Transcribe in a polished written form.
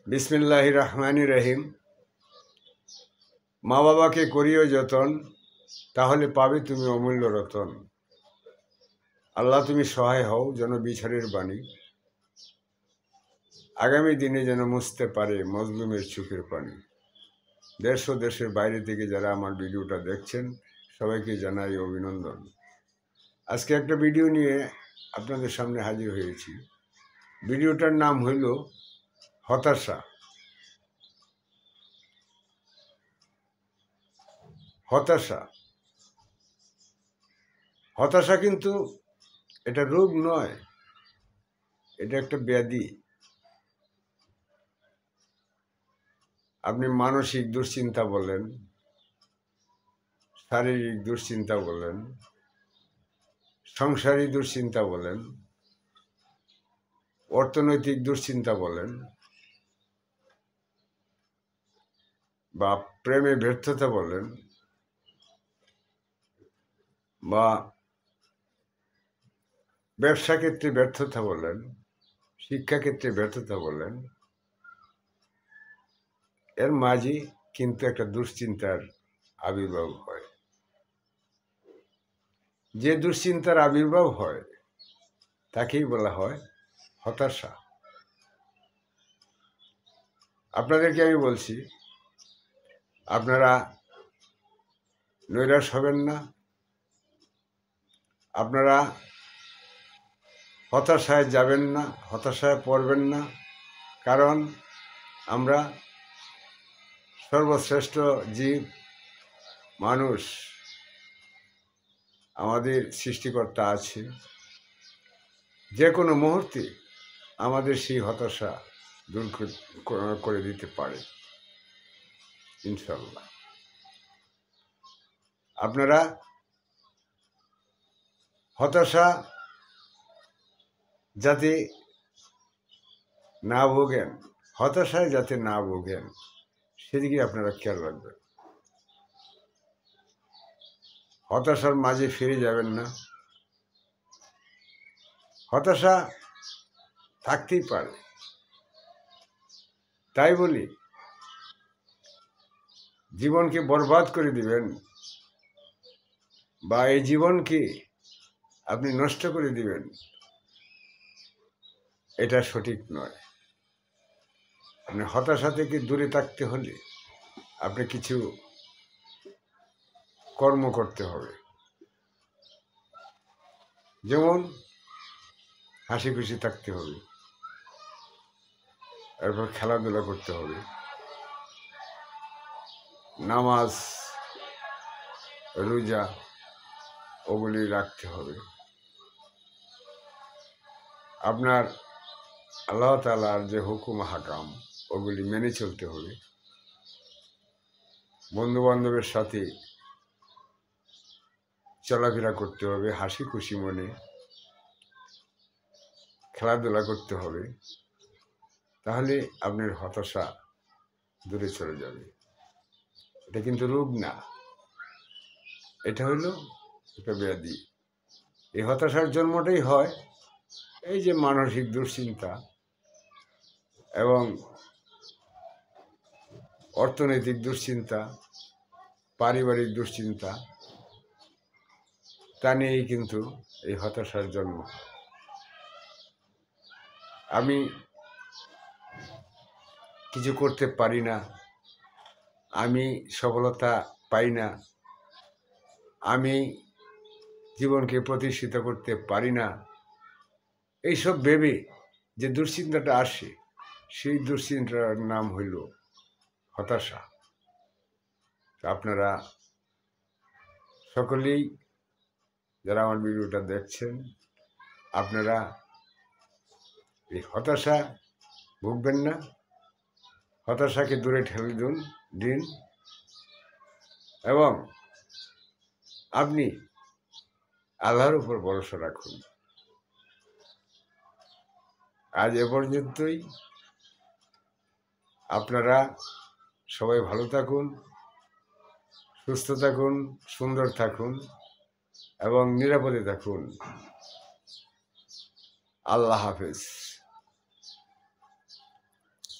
বিসমিল্লাহির রহমানির রহিম। মা বাবাকে করিও যতন, তাহলে পাবে তুমি অমূল্য রতন। আল্লাহ তুমি সহায় হও যেন বিচারের বাণী আগামী দিনে যেন মুছতে পারে মজলুমের চোখের পানি। দেশ ও দেশের বাইরে থেকে যারা আমার ভিডিওটা দেখছেন সবাইকে জানাই অভিনন্দন। আজকে একটা ভিডিও নিয়ে আপনাদের সামনে হাজির হয়েছি। ভিডিওটার নাম হইল হতাশা। হতাশা হতাশা কিন্তু এটা রোগ নয়, এটা একটা ব্যাধি। আপনি মানসিক দুশ্চিন্তা বলেন, শারীরিক দুশ্চিন্তা বলেন, সংসারী দুশ্চিন্তা বলেন, অর্থনৈতিক দুশ্চিন্তা বলেন, বা প্রেমে ব্যর্থতা বলেন, বা ব্যবসা ক্ষেত্রে ব্যর্থতা বলেন, শিক্ষাক্ষেত্রে ব্যর্থতা বলেন, এর মাঝে কিন্তু একটা দুশ্চিন্তার আবির্ভাব হয়। যে দুশ্চিন্তার আবির্ভাব হয় তাকেই বলা হয় হতাশা। আপনাদেরকে আমি বলছি, আপনারা নৈরাশ হবেন না, আপনারা হতাশায় যাবেন না, হতাশায় পড়বেন না। কারণ আমরা সর্বশ্রেষ্ঠ জীব মানুষ, আমাদের সৃষ্টিকর্তা আছে। যে কোনো মুহূর্তে আমাদের সেই হতাশা দূর করে দিতে পারে ইনশাল্লাহ। আপনারা হতাশা যাতে না ভোগেন, হতাশায় যাতে না ভোগেন সেদিকে আপনারা খেয়াল রাখবেন। হতাশার মাঝে ফিরে যাবেন না। হতাশা থাকতেই পারে, তাই বলি জীবনকে বরবাদ করে দিবেন বা এই জীবনকে আপনি নষ্ট করে দিবেন, এটা সঠিক নয়। আপনি হতাশা থেকে দূরে থাকতে হলে আপনি কিছু কর্ম করতে হবে। যেমন হাসি খুশি থাকতে হবে, এরপর খেলাধুলা করতে হবে, নামাজ রোজা ওগুলি রাখতে হবে। আপনার আল্লাহ তাআলার যে হুকুম হাকাম ওগুলি মেনে চলতে হবে। বন্ধু বান্ধবের সাথে চলাফেরা করতে হবে, হাসি খুশি মনে খেলাধুলা করতে হবে। তাহলে আপনার হতাশা দূরে চলে যাবে। এটা কিন্তু রোগ না, এটা হলো একটা ব্যাধি। এই হতাশার জন্মটাই হয় এই যে মানসিক দুশ্চিন্তা এবং অর্থনৈতিক দুশ্চিন্তা, পারিবারিক দুশ্চিন্তা, তা নিয়েই কিন্তু এই হতাশার জন্ম। আমি কিছু করতে পারি না, আমি সফলতা পাই না, আমি জীবনকে প্রতিষ্ঠিত করতে পারি না, এইসব ভেবে যে দুশ্চিন্তাটা আসে সেই দুশ্চিন্তার নাম হইল হতাশা। আপনারা সকলেই যারা আমার ভিডিওটা দেখছেন, আপনারা এই হতাশা ভুগবেন না, হতাশাকে দূরে ঠেলে দিন এবং আপনি আল্লাহর উপর ভরসা রাখুন। আজ এ পর্যন্তই। আপনারা সবাই ভালো থাকুন, সুস্থ থাকুন, সুন্দর থাকুন এবং নিরাপদে থাকুন। আল্লাহ হাফেজ।